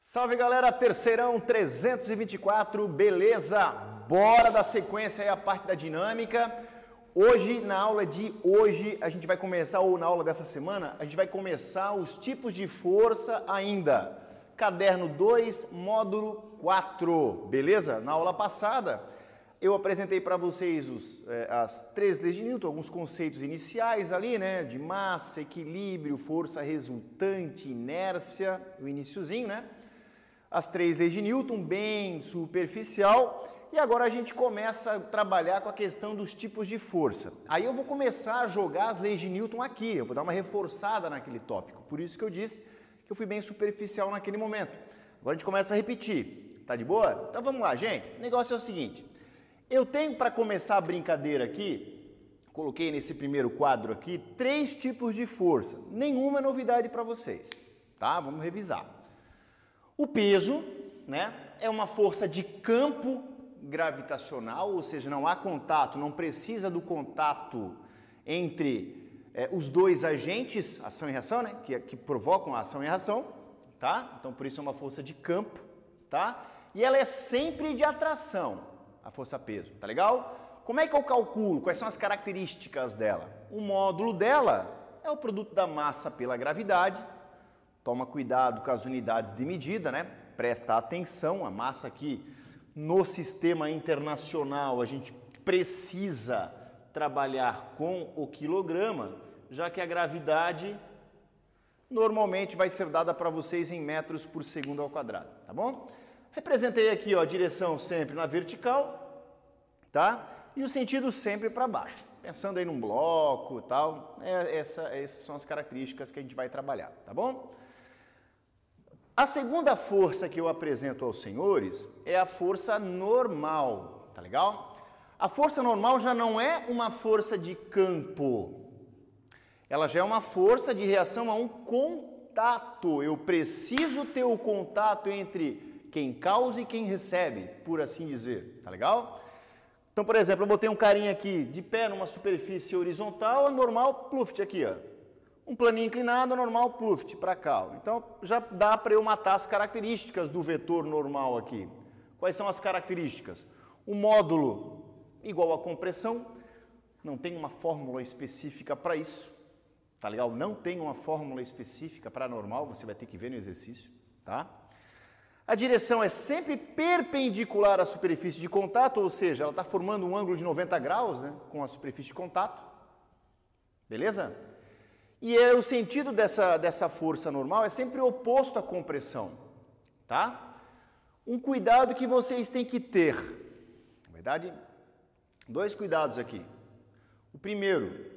Salve galera, terceirão 324, beleza? Bora dar sequência aí a parte da dinâmica. Hoje, na aula de hoje, a gente vai começar, ou na aula dessa semana, a gente vai começar os tipos de força ainda. Caderno 2, módulo 4, beleza? Na aula passada, eu apresentei para vocês as 3 leis de Newton, alguns conceitos iniciais ali, né? De massa, equilíbrio, força resultante, inércia, o iniciozinho, né? As 3 leis de Newton, bem superficial, e agora a gente começa a trabalhar com a questão dos tipos de força. Aí eu vou começar a jogar as leis de Newton aqui, eu vou dar uma reforçada naquele tópico, por isso que eu disse que eu fui bem superficial naquele momento. Agora a gente começa a repetir, tá de boa? Então vamos lá, gente. O negócio é o seguinte, eu tenho para começar a brincadeira aqui, coloquei nesse primeiro quadro aqui, 3 tipos de força, nenhuma novidade para vocês, tá? Vamos revisar. O peso, né, é uma força de campo gravitacional, ou seja, não há contato, não precisa do contato entre os dois agentes, ação e reação, né, que provocam a ação e a reação, tá? Então, por isso é uma força de campo, tá? E ela é sempre de atração, a força peso, tá legal? Como é que eu calculo? Quais são as características dela? O módulo dela é o produto da massa pela gravidade. Toma cuidado com as unidades de medida, né? Presta atenção, a massa aqui no sistema internacional a gente precisa trabalhar com o quilograma, já que a gravidade normalmente vai ser dada para vocês em metros por segundo ao quadrado, tá bom? Representei aqui, ó, a direção sempre na vertical, tá? E o sentido sempre para baixo, pensando aí num bloco e tal, essas são as características que a gente vai trabalhar, tá bom? A segunda força que eu apresento aos senhores é a força normal, tá legal? A força normal já não é uma força de campo, ela já é uma força de reação a um contato. Eu preciso ter o contato entre quem causa e quem recebe, por assim dizer, tá legal? Então, por exemplo, eu botei um carinha aqui de pé numa superfície horizontal, a normal, pluft aqui, ó. Um planinho inclinado, normal, pluft, para cá. Então, já dá para eu matar as características do vetor normal aqui. Quais são as características? O módulo igual a compressão, não tem uma fórmula específica para isso, tá legal? Não tem uma fórmula específica para normal, você vai ter que ver no exercício, tá? A direção é sempre perpendicular à superfície de contato, ou seja, ela está formando um ângulo de 90 graus, né, com a superfície de contato, beleza? E o sentido dessa força normal é sempre oposto à compressão, tá? Um cuidado que vocês têm que ter, na verdade, 2 cuidados aqui. O primeiro,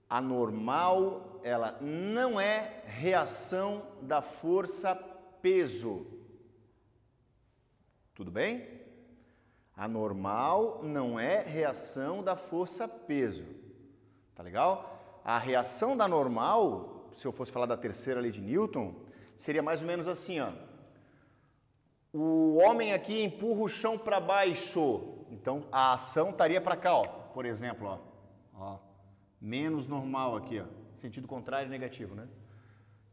a normal, ela não é reação da força peso. Tudo bem? A normal não é reação da força peso, tá legal? A reação da normal, se eu fosse falar da terceira lei de Newton, seria mais ou menos assim, ó. O homem aqui empurra o chão para baixo, então a ação estaria para cá, ó. Por exemplo, ó, menos normal aqui, ó, sentido contrário negativo, né?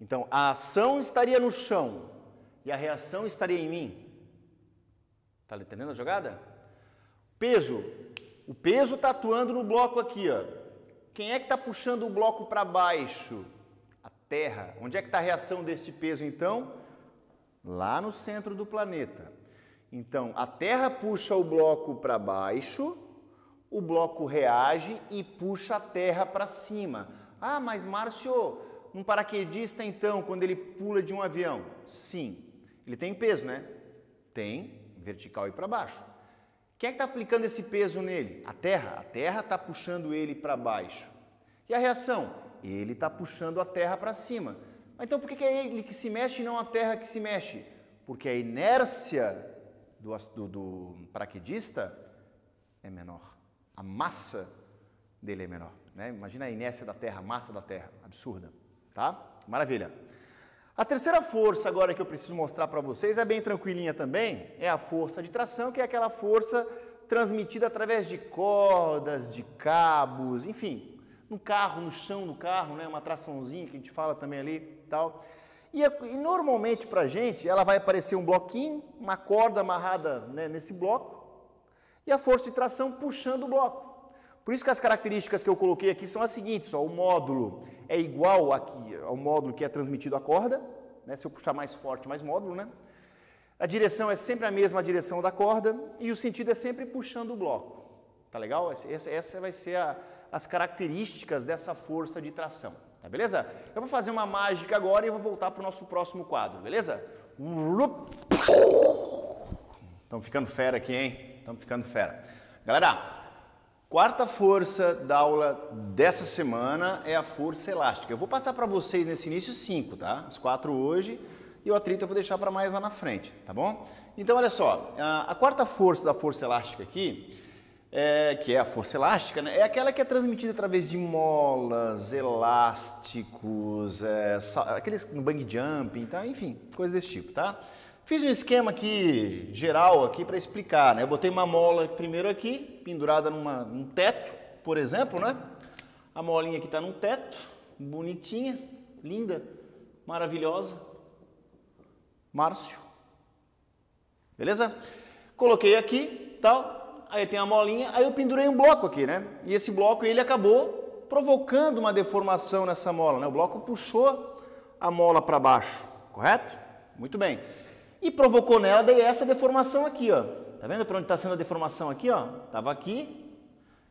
Então a ação estaria no chão e a reação estaria em mim. Tá entendendo a jogada? Peso. O peso está atuando no bloco aqui, ó. Quem é que está puxando o bloco para baixo? A Terra. Onde é que está a reação deste peso, então? Lá no centro do planeta. Então, a Terra puxa o bloco para baixo, o bloco reage e puxa a Terra para cima. Ah, mas Márcio, um paraquedista, então, quando ele pula de um avião? Sim. Ele tem peso, né? Tem, vertical e para baixo. Quem é que está aplicando esse peso nele? A Terra. A Terra está puxando ele para baixo. E a reação? Ele está puxando a Terra para cima. Mas então por que é ele que se mexe e não a Terra que se mexe? Porque a inércia do paraquedista é menor. A massa dele é menor, né? Imagina a inércia da Terra, a massa da Terra. Absurda, tá? Maravilha. A terceira força agora que eu preciso mostrar para vocês é bem tranquilinha também, é a força de tração, que é aquela força transmitida através de cordas, de cabos, enfim, no carro, no chão do carro, né, uma traçãozinha que a gente fala também ali e tal. E normalmente para a gente, ela vai aparecer um bloquinho, uma corda amarrada, né, nesse bloco, e a força de tração puxando o bloco. Por isso que as características que eu coloquei aqui são as seguintes, ó, o módulo é igual aqui ao módulo que é transmitido à corda, né, se eu puxar mais forte, mais módulo, né? A direção é sempre a mesma direção da corda e o sentido é sempre puxando o bloco. Tá legal? Essa vai ser as características dessa força de tração. Tá beleza? Eu vou fazer uma mágica agora e eu vou voltar para o nosso próximo quadro, beleza? Estamos ficando fera aqui, hein? Estamos ficando fera. Galera, quarta força da aula dessa semana é a força elástica. Eu vou passar para vocês nesse início 5, tá? As 4 hoje e o atrito eu vou deixar para mais lá na frente, tá bom? Então, olha só, a quarta força da força elástica aqui, que é a força elástica, né, é aquela que é transmitida através de molas, elásticos, aqueles no bang jumping, tá? Enfim, coisas desse tipo, tá? Fiz um esquema aqui, geral, aqui para explicar, né? Eu botei uma mola primeiro aqui, pendurada num teto, por exemplo, né? A molinha aqui está num teto, bonitinha, linda, maravilhosa. Márcio. Beleza? Coloquei aqui, tal. Aí tem a molinha, aí eu pendurei um bloco aqui, né? E esse bloco, ele acabou provocando uma deformação nessa mola, né? O bloco puxou a mola para baixo, correto? Muito bem. E provocou nela daí essa deformação aqui, ó. Tá vendo para onde está sendo a deformação aqui, ó? Tava aqui,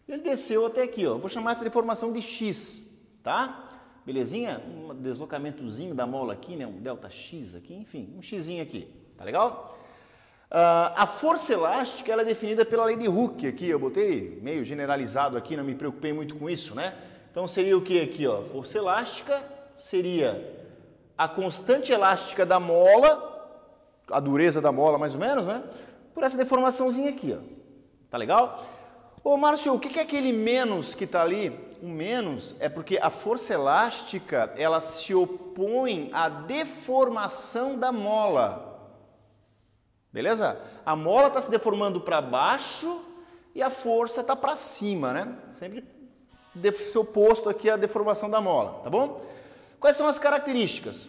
e ele desceu até aqui, ó. Vou chamar essa deformação de X, tá? Belezinha? Um deslocamentozinho da mola aqui, né? Um delta X aqui, enfim, um Xzinho aqui, tá legal? A força elástica ela é definida pela lei de Hooke aqui, eu botei meio generalizado aqui, não me preocupei muito com isso, né? Então seria o que aqui, ó? Força elástica seria a constante elástica da mola, a dureza da mola mais ou menos, né? Por essa deformaçãozinha aqui, ó. Tá legal? Ô Márcio, o que é aquele menos que tá ali? O menos é porque a força elástica ela se opõe à deformação da mola. Beleza? A mola está se deformando para baixo e a força está para cima, né? Sempre se oposto aqui à deformação da mola, tá bom? Quais são as características?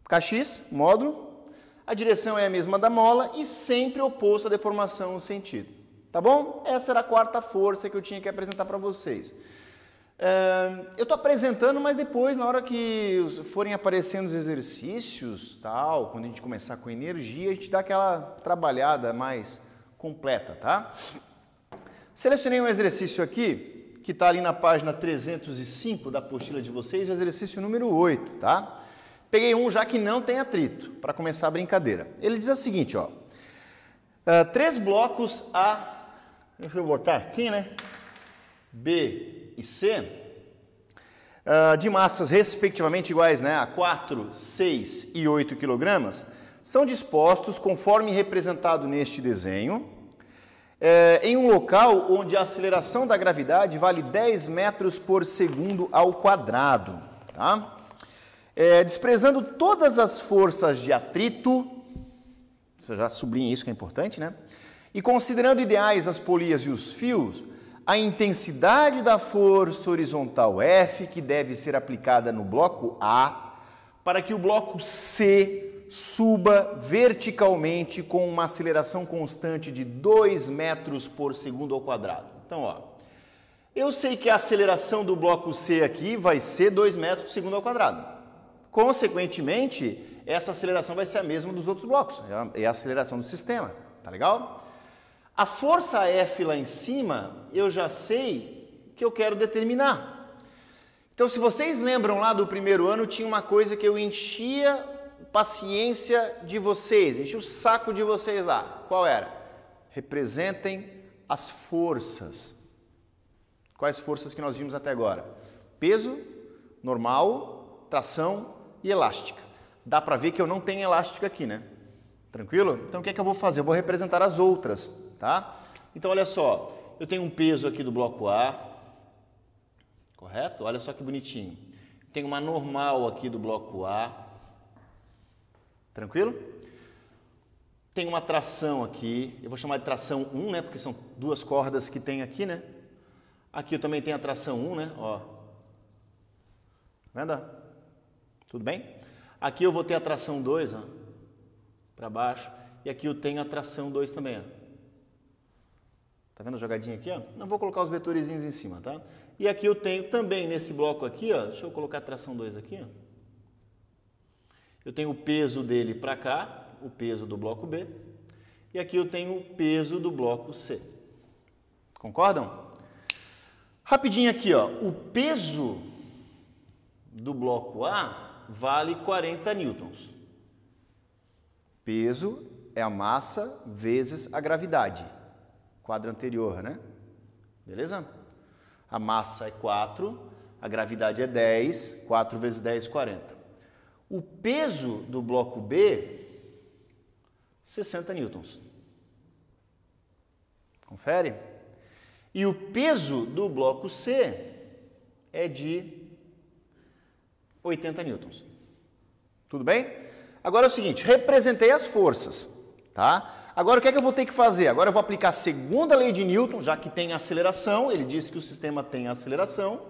Kx, módulo, a direção é a mesma da mola e sempre oposto à deformação no sentido, tá bom? Essa era a quarta força que eu tinha que apresentar para vocês. Eu estou apresentando, mas depois, na hora que forem aparecendo os exercícios, tal, quando a gente começar com energia, a gente dá aquela trabalhada mais completa, tá? Selecionei um exercício aqui, que está ali na página 305 da apostila de vocês, o exercício número 8, tá? Peguei um já que não tem atrito, para começar a brincadeira. Ele diz o seguinte, ó. 3 blocos A, deixa eu botar aqui, né? B e C, de massas respectivamente iguais, né, a 4, 6 e 8 kg, são dispostos conforme representado neste desenho, em um local onde a aceleração da gravidade vale 10 metros por segundo ao quadrado. Tá? Desprezando todas as forças de atrito, você já sublinha isso que é importante, né? E considerando ideais as polias e os fios, a intensidade da força horizontal F, que deve ser aplicada no bloco A, para que o bloco C suba verticalmente com uma aceleração constante de 2 metros por segundo ao quadrado. Então, ó, eu sei que a aceleração do bloco C aqui vai ser 2 metros por segundo ao quadrado. Consequentemente, essa aceleração vai ser a mesma dos outros blocos, é a aceleração do sistema, tá legal? A força F lá em cima, eu já sei que eu quero determinar. Então, se vocês lembram lá do primeiro ano, tinha uma coisa que eu enchia paciência de vocês, enchia o saco de vocês lá. Qual era? Representem as forças. Quais forças que nós vimos até agora? Peso, normal, tração e elástica. Dá para ver que eu não tenho elástica aqui, né? Tranquilo? Então, o que é que eu vou fazer? Eu vou representar as outras, tá? Então, olha só, eu tenho um peso aqui do bloco A, correto? Olha só que bonitinho. Tenho uma normal aqui do bloco A, tranquilo? Tenho uma tração aqui, eu vou chamar de tração 1, né? Porque são 2 cordas que tem aqui, né? Aqui eu também tenho a tração 1, né? Ó. Vendo? Tudo bem? Aqui eu vou ter a tração 2, ó, para baixo. E aqui eu tenho a tração 2 também, ó. Tá vendo a jogadinha aqui, ó? Não vou colocar os vetorizinhos em cima, tá? E aqui eu tenho também nesse bloco aqui, ó. Deixa eu colocar a tração 2 aqui, ó. Eu tenho o peso dele para cá, o peso do bloco B. E aqui eu tenho o peso do bloco C. Concordam? Rapidinho aqui, ó. O peso do bloco A vale 40 newtons. Peso é a massa vezes a gravidade. Quadro anterior, né? Beleza? A massa é 4, a gravidade é 10, 4 vezes 10, 40. O peso do bloco B, 60 newtons. Confere? E o peso do bloco C é de 80 newtons. Tudo bem? Agora é o seguinte, representei as forças, tá? Agora o que é que eu vou ter que fazer? Agora eu vou aplicar a segunda lei de Newton, já que tem aceleração, ele disse que o sistema tem aceleração.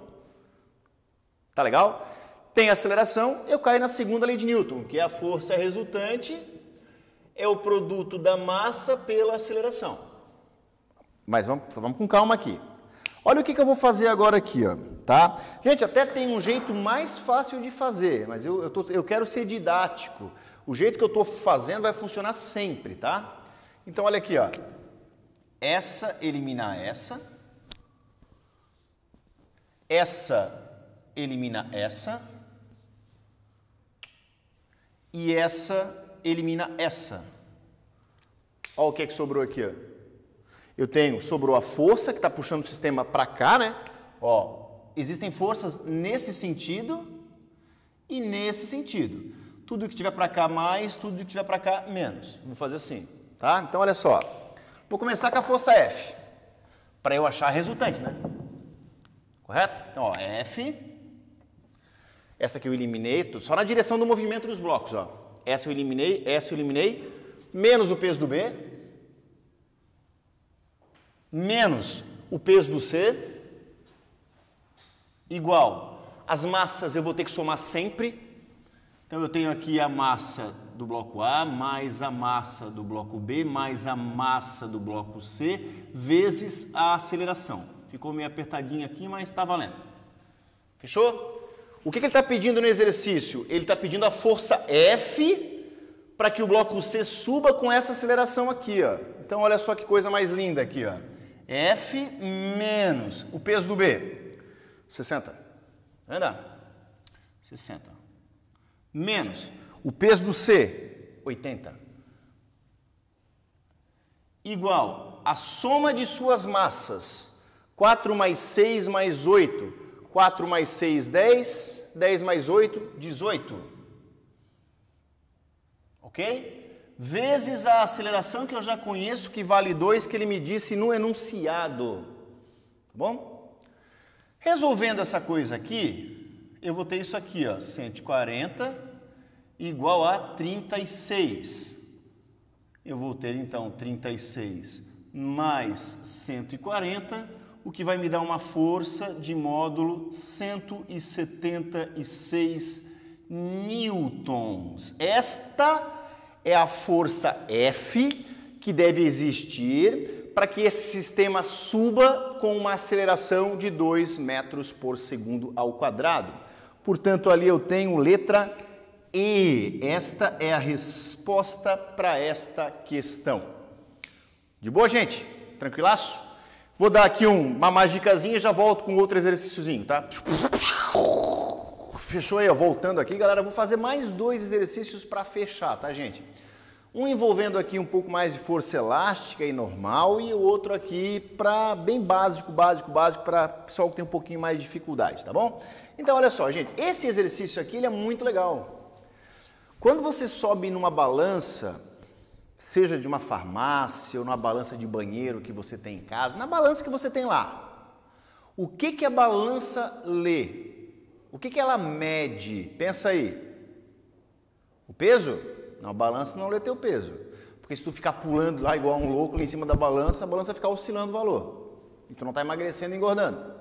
Tá legal? Tem aceleração, eu caio na segunda lei de Newton, que é a força resultante é o produto da massa pela aceleração. Mas vamos com calma aqui. Olha o que eu vou fazer agora aqui, ó, tá? Gente, até tem um jeito mais fácil de fazer, mas eu quero ser didático. O jeito que eu estou fazendo vai funcionar sempre, tá? Então, olha aqui, ó. Essa elimina essa. Essa elimina essa. E essa elimina essa. Olha o que é que sobrou aqui, ó. Sobrou a força que está puxando o sistema para cá, né? Ó, existem forças nesse sentido e nesse sentido. Tudo que tiver para cá mais, tudo que tiver para cá menos. Vou fazer assim, tá? Então, olha só. Vou começar com a força F, para eu achar a resultante, né? Correto? Então, ó, F. Essa aqui eu eliminei, só na direção do movimento dos blocos, ó. Essa eu eliminei, menos o peso do B, menos o peso do C, igual. As massas eu vou ter que somar sempre. Então, eu tenho aqui a massa do bloco A, mais a massa do bloco B, mais a massa do bloco C, vezes a aceleração. Ficou meio apertadinho aqui, mas está valendo. Fechou? O que ele está pedindo no exercício? Ele está pedindo a força F para que o bloco C suba com essa aceleração aqui, ó. Então, olha só que coisa mais linda aqui, ó. F menos o peso do B, 60. Vai dar? 60. Menos o peso do C, 80. Igual a soma de suas massas, 4 mais 6 mais 8. 4 mais 6, 10. 10 mais 8, 18. Ok? Vezes a aceleração que eu já conheço, que vale 2, que ele me disse no enunciado. Tá bom? Resolvendo essa coisa aqui, eu vou ter isso aqui, ó, 140 igual a 36. Eu vou ter, então, 36 mais 140, o que vai me dar uma força de módulo 176 newtons. Esta é a força F que deve existir para que esse sistema suba com uma aceleração de 2 metros por segundo ao quadrado. Portanto, ali eu tenho letra E. Esta é a resposta para esta questão. De boa, gente? Tranquilaço? Vou dar aqui uma magicazinha e já volto com outro exercíciozinho, tá? Fechou aí, ó. Voltando aqui, galera, vou fazer mais 2 exercícios para fechar, tá, gente? Um envolvendo aqui um pouco mais de força elástica e normal e o outro aqui para bem básico para pessoal que tem um pouquinho mais de dificuldade, tá bom? Então, olha só, gente, esse exercício aqui ele é muito legal. Quando você sobe numa balança, seja de uma farmácia ou numa balança de banheiro que você tem em casa, na balança que você tem lá, o que a balança lê? O que ela mede? Pensa aí. O peso? Não, a balança não lê teu peso. Porque se tu ficar pulando lá igual um louco lá em cima da balança, a balança vai ficar oscilando o valor. E tu não está emagrecendo e engordando.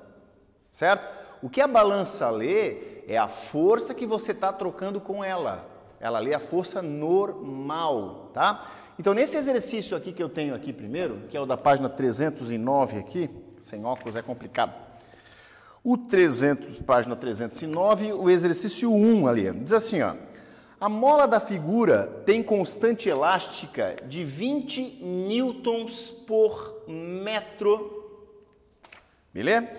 Certo? O que a balança lê é a força que você está trocando com ela. Ela lê a força normal, tá? Então, nesse exercício aqui que eu tenho aqui primeiro, que é o da página 309 aqui, sem óculos é complicado. Página 309, o exercício 1 ali, diz assim, ó. A mola da figura tem constante elástica de 20 newtons por metro, beleza?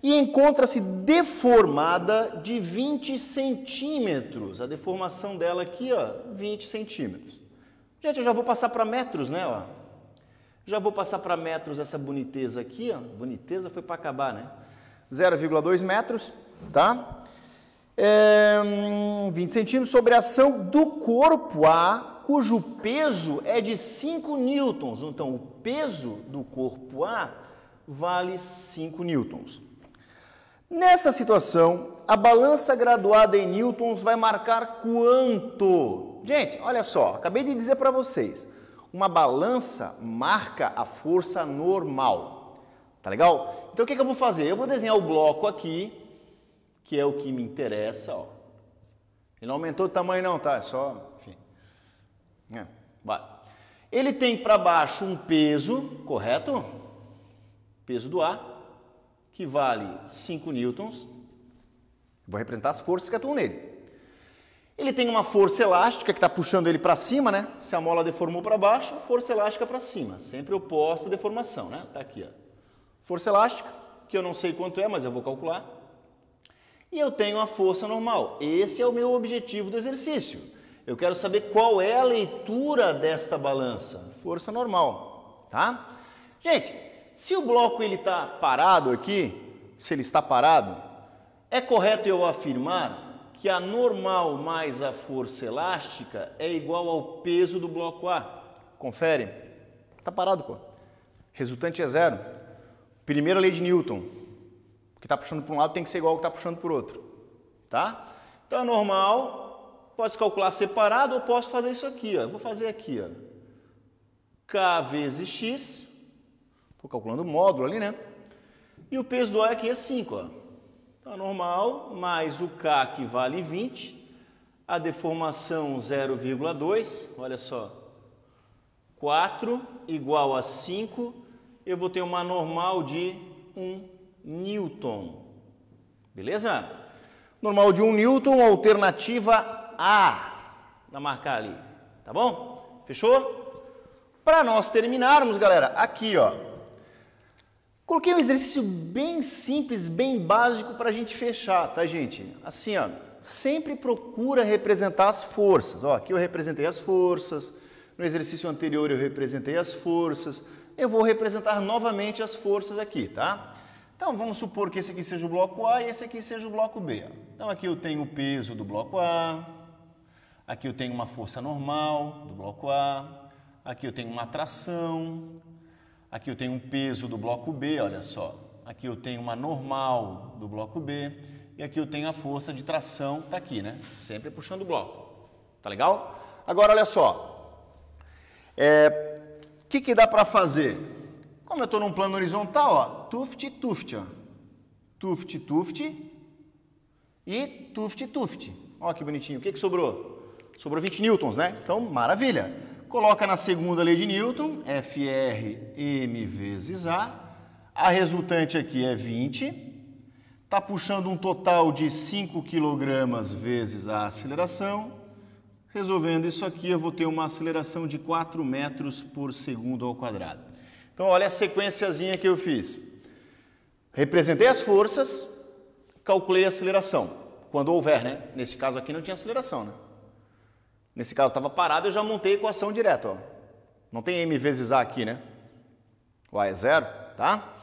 E encontra-se deformada de 20 centímetros. A deformação dela aqui, ó, 20 centímetros. Gente, eu já vou passar para metros, né, ó. Já vou passar para metros essa boniteza aqui, ó. Boniteza foi para acabar, né? 0,2 metros, tá? 20 centímetros sobre a ação do corpo A, cujo peso é de 5 newtons. Então, o peso do corpo A vale 5 newtons. Nessa situação, a balança graduada em newtons vai marcar quanto? Gente, olha só, acabei de dizer para vocês, uma balança marca a força normal, tá legal? Então, o que eu vou fazer? Eu vou desenhar o bloco aqui, que é o que me interessa, ó. Ele não aumentou de tamanho não, tá? É só, enfim. Vai. Ele tem para baixo um peso, correto? Peso do A, que vale 5 newtons. Vou representar as forças que atuam nele. Ele tem uma força elástica que está puxando ele para cima, né? Se a mola deformou para baixo, força elástica para cima. Sempre oposta à deformação, né? Tá aqui, ó. Força elástica, que eu não sei quanto é, mas eu vou calcular. E eu tenho a força normal. Esse é o meu objetivo do exercício. Eu quero saber qual é a leitura desta balança. Força normal, tá? Gente, se o bloco ele está parado aqui, se ele está parado, é correto eu afirmar que a normal mais a força elástica é igual ao peso do bloco A. Confere. Está parado, pô. Resultante é zero. Primeira lei de Newton. O que está puxando para um lado tem que ser igual ao que está puxando para o outro. Tá? Então, a normal, pode calcular separado ou posso fazer isso aqui, ó. Eu vou fazer aqui, ó. K vezes X. Estou calculando o módulo ali, né? E o peso do A aqui é 5, ó. Então, normal mais o K, que vale 20. A deformação 0,2. Olha só. 4 igual a 5. Eu vou ter uma normal de 1 newton. Beleza? Normal de 1 newton, alternativa A. Vou marcar ali. Tá bom? Fechou? Para nós terminarmos, galera, aqui, ó. Coloquei um exercício bem simples, bem básico para a gente fechar, tá, gente? Assim, ó, sempre procura representar as forças. Ó, aqui eu representei as forças, no exercício anterior eu representei as forças, eu vou representar novamente as forças aqui, tá? Então, vamos supor que esse aqui seja o bloco A e esse aqui seja o bloco B. Então, aqui eu tenho o peso do bloco A, aqui eu tenho uma força normal do bloco A, aqui eu tenho uma tração. Aqui eu tenho um peso do bloco B, olha só. Aqui eu tenho uma normal do bloco B. E aqui eu tenho a força de tração, tá aqui, né? Sempre puxando o bloco. Tá legal? Agora, olha só. O que dá para fazer? Como eu estou num plano horizontal, ó. Tuft, tuft, ó. Tuft, tuft. E tuft, tuft. Ó que bonitinho. O que sobrou? Sobrou 20 newtons, né? Então, maravilha. Coloca na segunda lei de Newton, FRm vezes A. A resultante aqui é 20. Está puxando um total de 5 kg vezes a aceleração. Resolvendo isso aqui, eu vou ter uma aceleração de 4 metros por segundo ao quadrado. Então, olha a sequenciazinha que eu fiz. Representei as forças, calculei a aceleração. Quando houver, né? Nesse caso aqui não tinha aceleração, né? Nesse caso estava parado, eu já montei a equação direto, ó. Não tem m vezes a aqui, né? O a é zero, tá?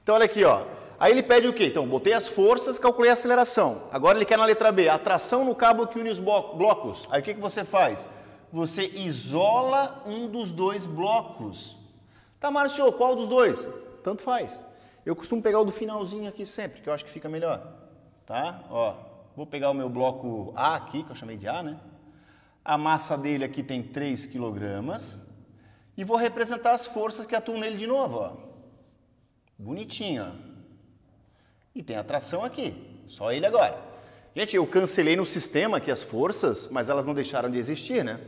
Então, olha aqui, ó. Aí ele pede o quê? Então, botei as forças, calculei a aceleração. Agora ele quer na letra B, a tração no cabo que une os blocos. Aí o que você faz? Você isola um dos dois blocos. Tá, Márcio, qual dos dois? Tanto faz. Eu costumo pegar o do finalzinho aqui sempre, que eu acho que fica melhor. Tá? Ó, vou pegar o meu bloco A aqui, que eu chamei de A, né? A massa dele aqui tem 3 kg. E vou representar as forças que atuam nele de novo, ó. Bonitinho, ó. E tem a tração aqui, só ele agora. Gente, eu cancelei no sistema aqui as forças, mas elas não deixaram de existir, né?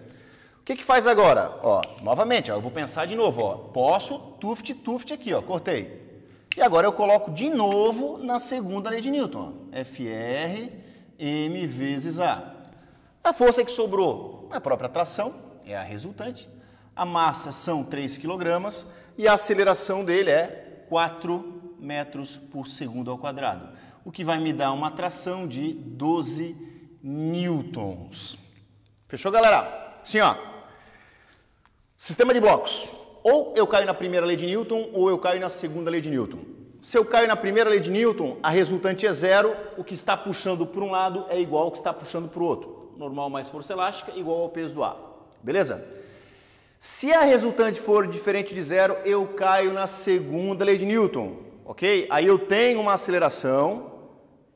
O que que faz agora? Ó, novamente, ó, eu vou pensar de novo, ó. Posso, tuft aqui, ó, cortei. E agora eu coloco de novo na segunda lei de Newton, ó. FR m vezes A. A força que sobrou, a própria tração, é a resultante. A massa são 3 kg e a aceleração dele é 4 metros por segundo ao quadrado, o que vai me dar uma tração de 12 newtons. Fechou, galera? Assim, ó. Sistema de blocos. Ou eu caio na primeira lei de Newton ou eu caio na segunda lei de Newton. Se eu caio na primeira lei de Newton, a resultante é zero, o que está puxando para um lado é igual ao que está puxando para o outro. Normal mais força elástica igual ao peso do ar. Beleza? Se a resultante for diferente de zero, eu caio na segunda lei de Newton. Ok? Aí eu tenho uma aceleração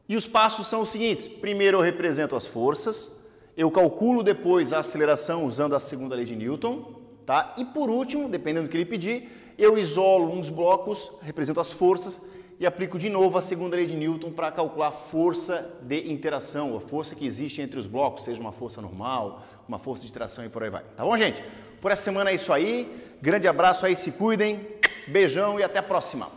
e os passos são os seguintes. Primeiro eu represento as forças, eu calculo depois a aceleração usando a segunda lei de Newton. Tá? E por último, dependendo do que ele pedir, eu isolo uns blocos, represento as forças e aplico de novo a segunda lei de Newton para calcular a força de interação, a força que existe entre os blocos, seja uma força normal, uma força de tração e por aí vai. Tá bom, gente? Por essa semana é isso aí. Grande abraço aí, se cuidem. Beijão e até a próxima.